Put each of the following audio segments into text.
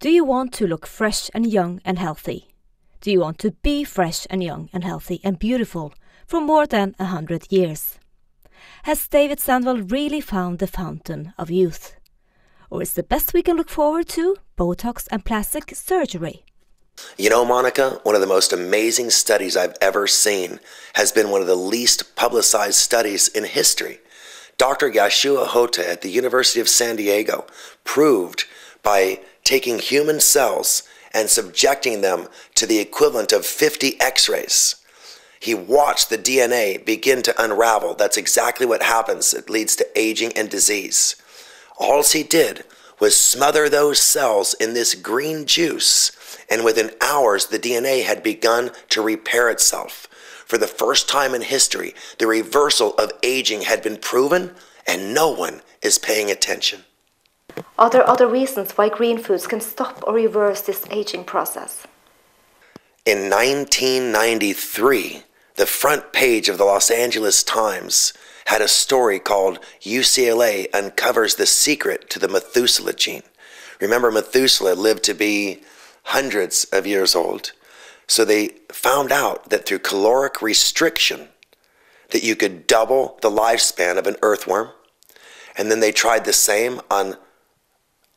Do you want to look fresh and young and healthy? Do you want to be fresh and young and healthy and beautiful for more than 100 years? Has David Sandoval really found the fountain of youth? Or is the best we can look forward to Botox and plastic surgery? You know, Monica, one of the most amazing studies I've ever seen has been one of the least publicized studies in history. Dr. Yashua Hota at the University of San Diego proved by taking human cells and subjecting them to the equivalent of 50 x-rays. He watched the DNA begin to unravel. That's exactly what happens. It leads to aging and disease. All he did was smother those cells in this green juice, and within hours the DNA had begun to repair itself. For the first time in history, the reversal of aging had been proven, and no one is paying attention. Are there other reasons why green foods can stop or reverse this aging process? In 1993, the front page of the Los Angeles Times had a story called UCLA Uncovers the Secret to the Methuselah Gene. Remember, Methuselah lived to be hundreds of years old. So they found out that through caloric restriction that you could double the lifespan of an earthworm. And then they tried the same on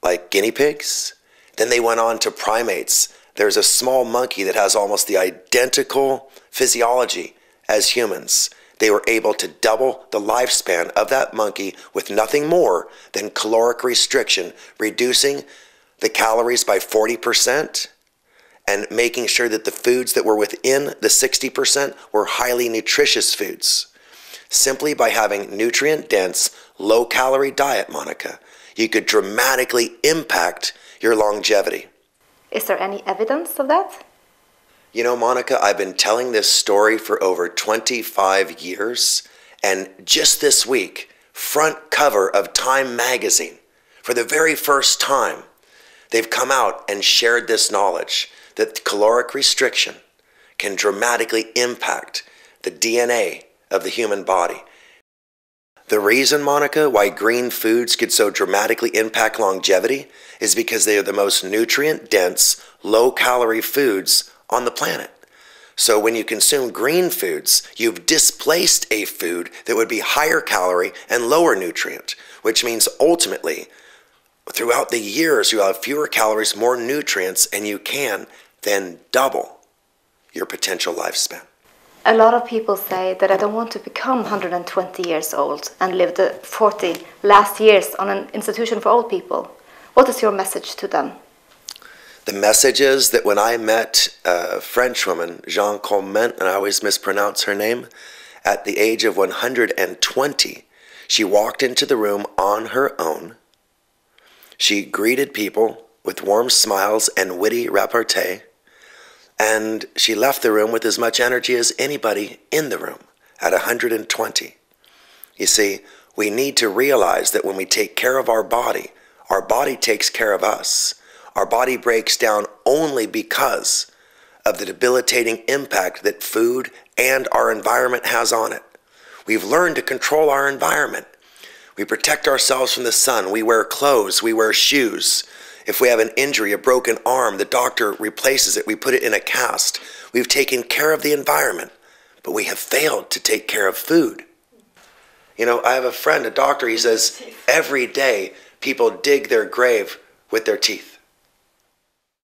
like guinea pigs. Then they went on to primates. There's a small monkey that has almost the identical physiology as humans. They were able to double the lifespan of that monkey with nothing more than caloric restriction, reducing the calories by 40%. And making sure that the foods that were within the 60% were highly nutritious foods. Simply by having nutrient-dense, low-calorie diet, Monica, you could dramatically impact your longevity. Is there any evidence of that? You know, Monica, I've been telling this story for over 25 years, and just this week, front cover of Time magazine, for the very first time, they've come out and shared this knowledge that caloric restriction can dramatically impact the DNA of the human body. The reason, Monica, why green foods could so dramatically impact longevity is because they are the most nutrient-dense, low-calorie foods on the planet. So when you consume green foods, you've displaced a food that would be higher calorie and lower nutrient, which means ultimately, throughout the years, you have fewer calories, more nutrients, and you can then double your potential lifespan. A lot of people say that I don't want to become 120 years old and live the 40 last years on an institution for old people. What is your message to them? The message is that when I met a French woman, Jean Colment, and I always mispronounce her name, at the age of 120, she walked into the room on her own. She greeted people with warm smiles and witty repartee, and she left the room with as much energy as anybody in the room at 120. You see, we need to realize that when we take care of our body takes care of us. Our body breaks down only because of the debilitating impact that food and our environment has on it. We've learned to control our environment. We protect ourselves from the sun. We wear clothes. We wear shoes. If we have an injury, a broken arm, the doctor replaces it. We put it in a cast. We've taken care of the environment, but we have failed to take care of food. You know, I have a friend, a doctor, he says, every day people dig their grave with their teeth.